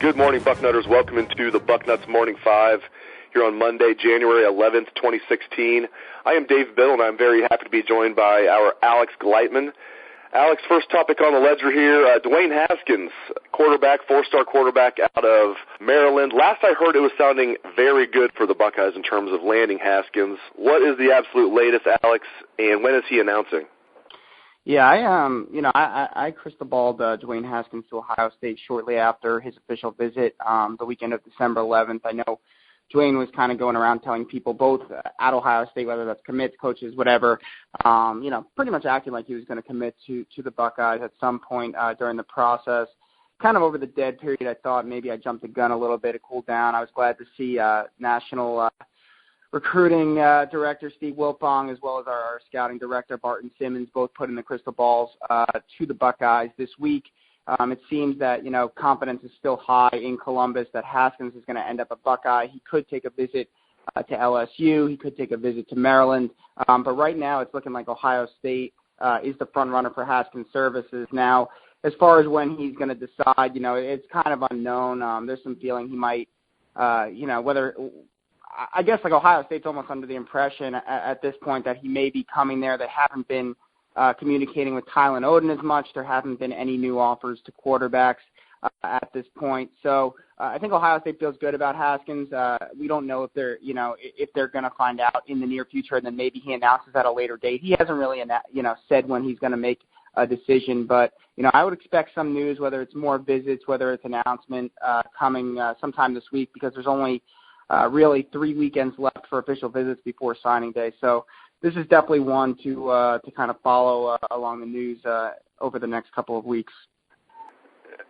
Good morning, Bucknutters. Welcome into the Bucknuts Morning 5 here on Monday, January 11th, 2016. I am Dave Biddle, and I'm very happy to be joined by our Alex Gleitman. Alex, first topic on the ledger here, Dwayne Haskins, quarterback, four-star quarterback out of Maryland. Last I heard, it was sounding very good for the Buckeyes in terms of landing Haskins. What is the absolute latest, Alex, and when is he announcing? Yeah, I crystal balled Dwayne Haskins to Ohio State shortly after his official visit the weekend of December 11th. I know Dwayne was kind of going around telling people both at Ohio State, whether that's commits, coaches, whatever, pretty much acting like he was going to commit to the Buckeyes at some point during the process. Kind of over the dead period, I thought maybe I jumped the gun a little bit to cool down. I was glad to see national recruiting director Steve Wilpong, as well as our scouting director Barton Simmons, both put in the crystal balls to the Buckeyes this week. It seems that, confidence is still high in Columbus that Haskins is going to end up a Buckeye. He could take a visit to LSU. He could take a visit to Maryland. But right now it's looking like Ohio State is the front runner for Haskins' services. Now, as far as when he's going to decide, it's kind of unknown. There's some feeling he might, whether – I guess like Ohio State's almost under the impression at this point that he may be coming there. They haven't been communicating with Tylen Oden as much. There haven't been any new offers to quarterbacks at this point. So I think Ohio State feels good about Haskins. We don't know if they're going to find out in the near future, and then maybe he announces at a later date. He hasn't really said when he's going to make a decision, but I would expect some news, whether it's more visits, whether it's announcement coming sometime this week, because there's only really 3 weekends left for official visits before signing day. So this is definitely one to kind of follow along the news over the next couple of weeks.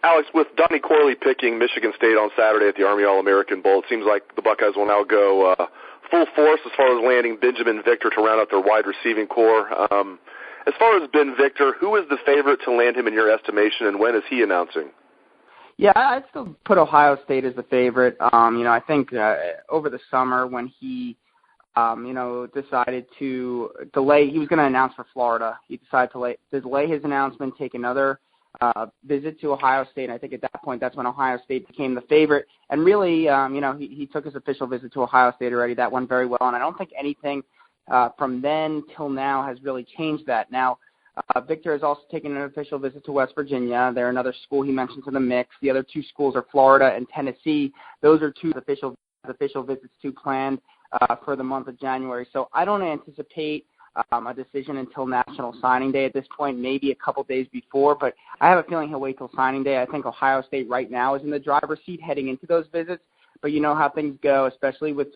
Alex, with Donnie Corley picking Michigan State on Saturday at the Army All-American Bowl, it seems like the Buckeyes will now go full force as far as landing Binjimen Victor to round out their wide receiving core. As far as Ben Victor, who is the favorite to land him in your estimation, and when is he announcing? Yeah, I'd still put Ohio State as the favorite. I think over the summer when he, decided to delay, he was going to announce for Florida. He decided to delay his announcement, take another visit to Ohio State. And I think at that point, that's when Ohio State became the favorite. And really, he took his official visit to Ohio State already. That went very well. And I don't think anything from then till now has really changed that. Now, Victor has also taken an official visit to West Virginia. They're another school he mentions in the mix. The other two schools are Florida and Tennessee. Those are two official visits to planned for the month of January. So I don't anticipate a decision until National Signing Day at this point, maybe a couple days before, but I have a feeling he'll wait till signing day. I think Ohio State right now is in the driver's seat heading into those visits, but you know how things go, especially with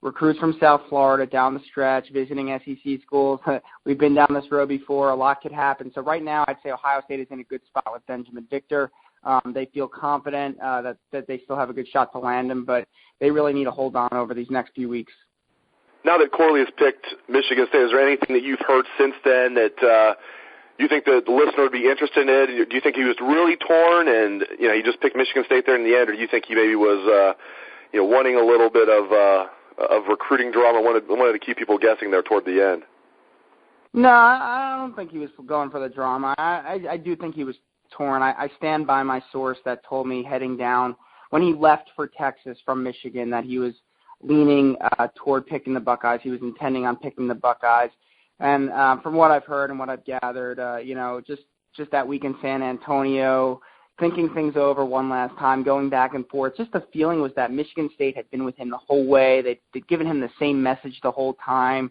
recruits from South Florida down the stretch, visiting SEC schools. We've been down this road before. A lot could happen. So right now I'd say Ohio State is in a good spot with Binjimen Victor. They feel confident that they still have a good shot to land him, but they really need to hold on over these next few weeks. Now that Corley has picked Michigan State, is there anything that you've heard since then that you think the listener would be interested in? Do you think he was really torn and he just picked Michigan State there in the end, or do you think he maybe was wanting a little bit of recruiting drama, wanted to keep people guessing there toward the end? No, I don't think he was going for the drama. I do think he was torn. I stand by my source that told me heading down when he left for Texas from Michigan that he was leaning toward picking the Buckeyes. He was intending on picking the Buckeyes. And from what I've heard and what I've gathered, just that week in San Antonio, thinking things over one last time, going back and forth, just the feeling was that Michigan State had been with him the whole way. They'd given him the same message the whole time.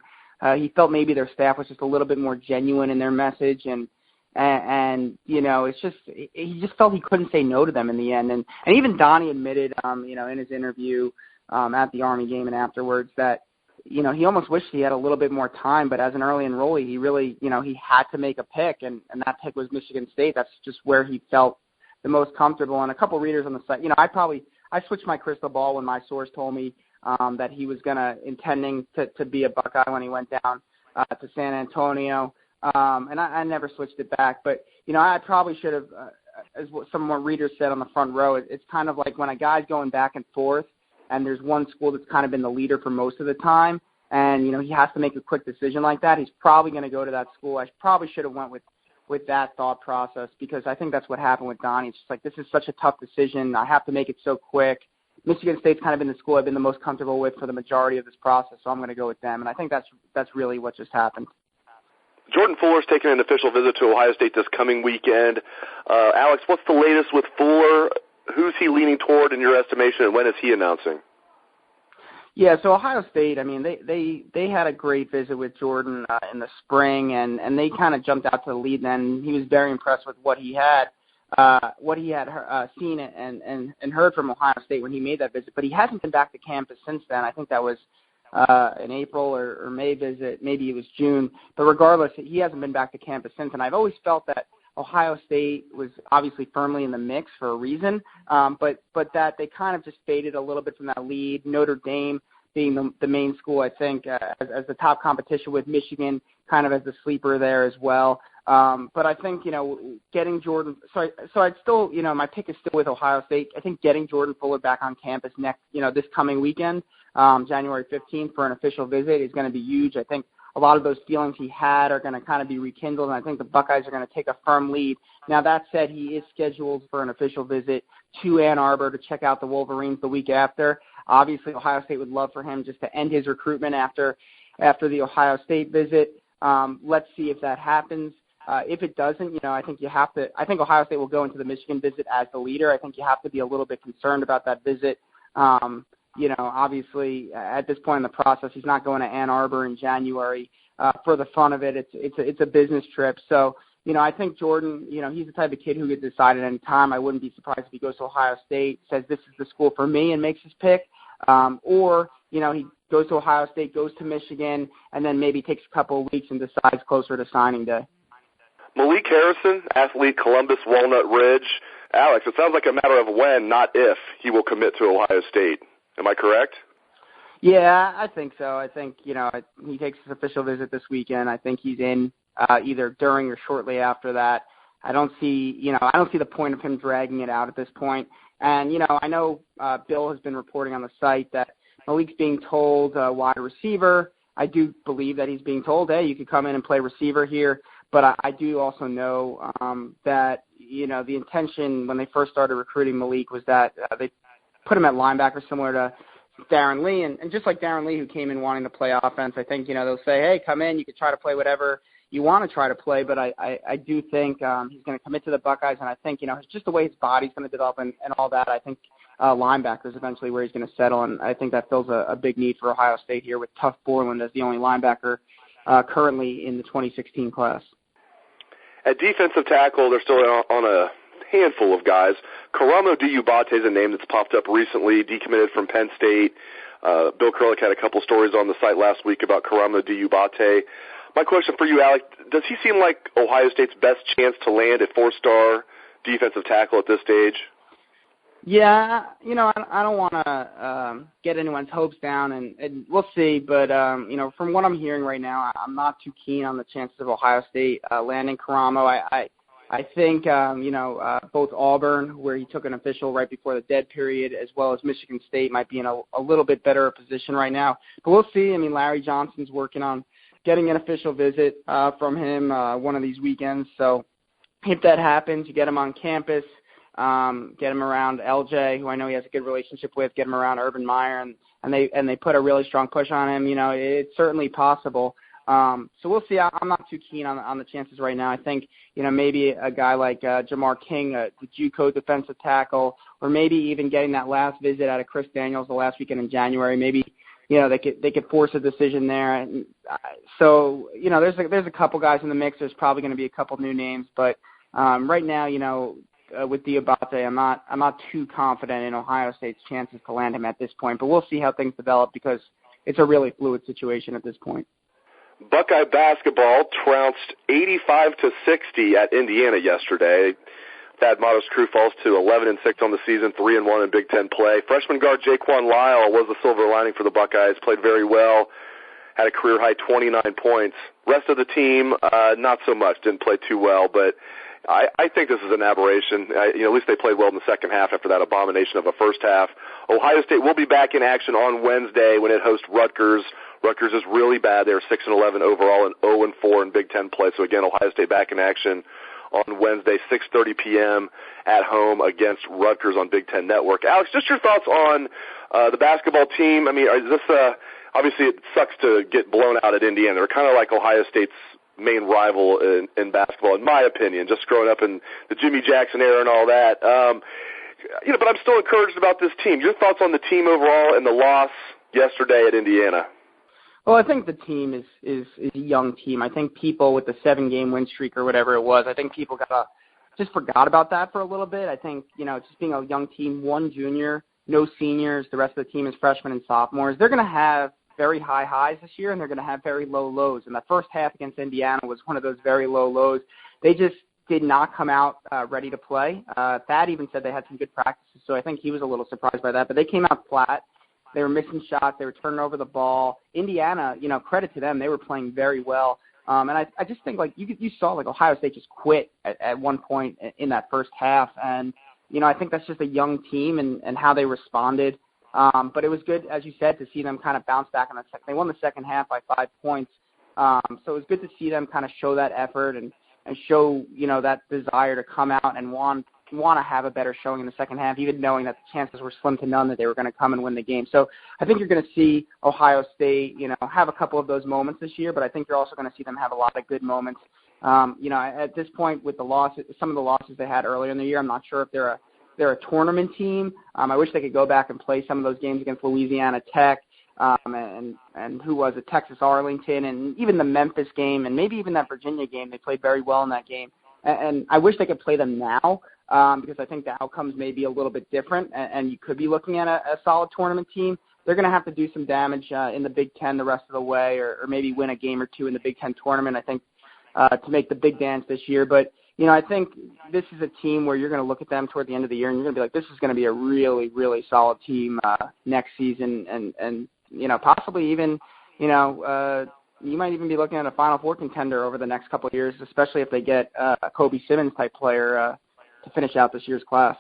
He felt maybe their staff was just a little bit more genuine in their message, and it's just he just felt he couldn't say no to them in the end. And even Donnie admitted, in his interview at the Army game and afterwards that he almost wished he had a little bit more time, but as an early enrollee, he really he had to make a pick, and that pick was Michigan State. That's just where he felt the most comfortable. And a couple readers on the site, I I switched my crystal ball when my source told me that he was intending to be a Buckeye when he went down to San Antonio, and I never switched it back. But I probably should have, as what some more readers said on the front row. It's kind of like when a guy's going back and forth, and there's one school that's kind of been the leader for most of the time, and he has to make a quick decision like that. He's probably going to go to that school. I probably should have went with that thought process, because I think that's what happened with Donnie. It's just like, this is such a tough decision. I have to make it so quick. Michigan State's kind of been the school I've been the most comfortable with for the majority of this process, so I'm going to go with them. And I think that's really what just happened. Jordan Fuller's taking an official visit to Ohio State this coming weekend. Alex, what's the latest with Fuller? Who's he leaning toward in your estimation, and when is he announcing? Yeah, so Ohio State, I mean, they had a great visit with Jordan in the spring, and they kind of jumped out to the lead. And he was very impressed with what he had seen and heard from Ohio State when he made that visit. But he hasn't been back to campus since then. I think that was an April or May visit. Maybe it was June. But regardless, he hasn't been back to campus since. And I've always felt that Ohio State was obviously firmly in the mix for a reason, but that they kind of just faded a little bit from that lead. Notre Dame being the main school, I think, as the top competition, with Michigan kind of as the sleeper there as well. But I think, getting Jordan – so I'd still – my pick is still with Ohio State. I think getting Jordan Fuller back on campus this coming weekend, January 15th, for an official visit is going to be huge. I think a lot of those feelings he had are going to kind of be rekindled, and I think the Buckeyes are going to take a firm lead. Now, that said, he is scheduled for an official visit to Ann Arbor to check out the Wolverines the week after. Obviously, Ohio State would love for him just to end his recruitment after the Ohio State visit. Let's see if that happens. If it doesn't, I think I think Ohio State will go into the Michigan visit as the leader. I think you have to be a little bit concerned about that visit. Obviously, at this point in the process, he's not going to Ann Arbor in January for the fun of it. It's a business trip. So, I think Jordan, he's the type of kid who could decide at any time. I wouldn't be surprised if he goes to Ohio State, says this is the school for me, and makes his pick. Or, he goes to Ohio State, goes to Michigan, and then maybe takes a couple of weeks and decides closer to signing day. Malik Harrison, athlete, Columbus, Walnut Ridge. Alex, it sounds like a matter of when, not if, he will commit to Ohio State. Am I correct? Yeah, I think so. I think, he takes his official visit this weekend. I think he's in either during or shortly after that. I don't see the point of him dragging it out at this point. And, I know Bill has been reporting on the site that Malik's being told wide receiver. I do believe that he's being told, hey, you could come in and play receiver here. But I do also know that, the intention when they first started recruiting Malik was that they put him at linebacker, similar to Darren Lee. And just like Darren Lee, who came in wanting to play offense, I think, they'll say, hey, come in, you can try to play whatever you want to try to play. But I do think he's going to commit to the Buckeyes. And I think, just the way his body's going to develop and all that, I think linebacker is eventually where he's going to settle. And I think that fills a big need for Ohio State here, with Tuff Borland as the only linebacker currently in the 2016 class. At defensive tackle, they're still on a handful of guys. Karamo Diubate is a name that's popped up recently, decommitted from Penn State. Bill Kurlick had a couple stories on the site last week about Karamo Diubate. My question for you, Alec, does he seem like Ohio State's best chance to land a four-star defensive tackle at this stage? Yeah, I don't want to get anyone's hopes down, and we'll see. But, from what I'm hearing right now, I'm not too keen on the chances of Ohio State landing Karamo. I think, both Auburn, where he took an official right before the dead period, as well as Michigan State might be in a little bit better position right now. But we'll see. I mean, Larry Johnson's working on getting an official visit from him one of these weekends. So if that happens, you get him on campus. Get him around LJ, who I know he has a good relationship with, get him around Urban Meyer, and they put a really strong push on him. It's certainly possible. So we'll see. I'm not too keen on the chances right now. I think, maybe a guy like Jamar King, the JUCO defensive tackle, or maybe even getting that last visit out of Chris Daniels the last weekend in January, maybe, they could force a decision there. And so, there's a couple guys in the mix. There's probably going to be a couple new names, but right now, with Diabate, I'm not too confident in Ohio State's chances to land him at this point. But we'll see how things develop, because it's a really fluid situation at this point. Buckeye basketball trounced 85-60 at Indiana yesterday. Thad Motto's crew falls to 11-6 on the season, 3-1 in Big Ten play. Freshman guard Jaquan Lyle was the silver lining for the Buckeyes, played very well, had a career-high 29 points. Rest of the team, not so much, didn't play too well, but I think this is an aberration. At least they played well in the second half after that abomination of a first half. Ohio State will be back in action on Wednesday when it hosts Rutgers. Rutgers is really bad. They're 6-11 overall and 0-4 in Big Ten play. So, again, Ohio State back in action on Wednesday, 6:30 p.m. at home against Rutgers on Big Ten Network. Alex, just your thoughts on the basketball team. I mean, is this obviously it sucks to get blown out at Indiana. They're kind of like Ohio State's main rival in basketball, in my opinion, just growing up in the Jimmy Jackson era and all that. But I'm still encouraged about this team. Your thoughts on the team overall and the loss yesterday at Indiana? Well, I think the team is a young team. I think people with the 7-game win streak or whatever it was, I think people just forgot about that for a little bit. I think, just being a young team, 1 junior, no seniors, the rest of the team is freshmen and sophomores. They're going to have very high highs this year, and they're going to have very low lows. And the first half against Indiana was one of those very low lows. They just did not come out ready to play. Thad even said they had some good practices, so I think he was a little surprised by that. But they came out flat. They were missing shots. They were turning over the ball. Indiana, credit to them, they were playing very well. And I just think, you saw, Ohio State just quit at one point in that first half. And, I think that's just a young team and how they responded. But it was good, as you said, to see them kind of bounce back in the second. They won the second half by 5 points. So it was good to see them kind of show that effort and show, that desire to come out and want to have a better showing in the second half, even knowing that the chances were slim to none that they were going to come and win the game. So I think you're going to see Ohio State, have a couple of those moments this year, but I think you're also going to see them have a lot of good moments. At this point with some of the losses they had earlier in the year, I'm not sure if they're a tournament team. I wish they could go back and play some of those games against Louisiana Tech and who was it, Texas Arlington, and even the Memphis game, and maybe even that Virginia game. They played very well in that game. And I wish they could play them now because I think the outcomes may be a little bit different, and you could be looking at a solid tournament team. They're going to have to do some damage in the Big Ten the rest of the way, or maybe win a game or two in the Big Ten tournament, I think, to make the big dance this year. But I think this is a team where you're going to look at them toward the end of the year and you're going to be like, this is going to be a really, really solid team next season. And possibly even, you might even be looking at a Final Four contender over the next couple of years, especially if they get a Kobe Simmons-type player to finish out this year's class.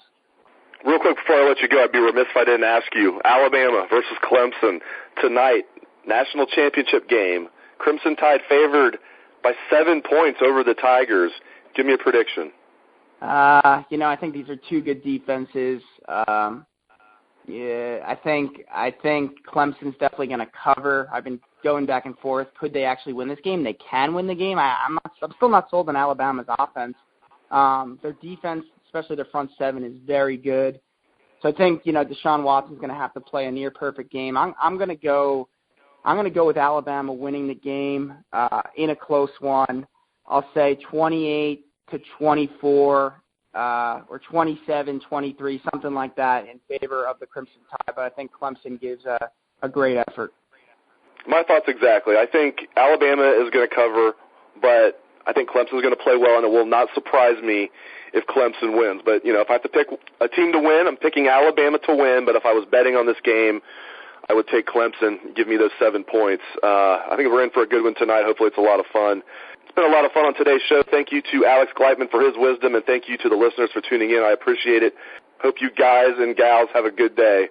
Real quick before I let you go, I'd be remiss if I didn't ask you, Alabama versus Clemson tonight, national championship game. Crimson Tide favored by 7 points over the Tigers. Give me a prediction. I think these are two good defenses. I think Clemson's definitely going to cover. I've been going back and forth. Could they actually win this game? They can win the game. I'm still not sold on Alabama's offense. Their defense, especially their front seven, is very good. So I think Deshaun Watson's going to have to play a near perfect game. I'm going to go with Alabama winning the game in a close one. I'll say 28-24 or 27-23, something like that, in favor of the Crimson Tide. But I think Clemson gives a great effort. My thoughts exactly. I think Alabama is going to cover, but I think Clemson is going to play well, and it will not surprise me if Clemson wins. But, if I have to pick a team to win, I'm picking Alabama to win. But if I was betting on this game, I would take Clemson, give me those 7 points. I think we're in for a good one tonight. Hopefully it's a lot of fun. It's been a lot of fun on today's show. Thank you to Alex Gleitman for his wisdom, and thank you to the listeners for tuning in. I appreciate it. Hope you guys and gals have a good day.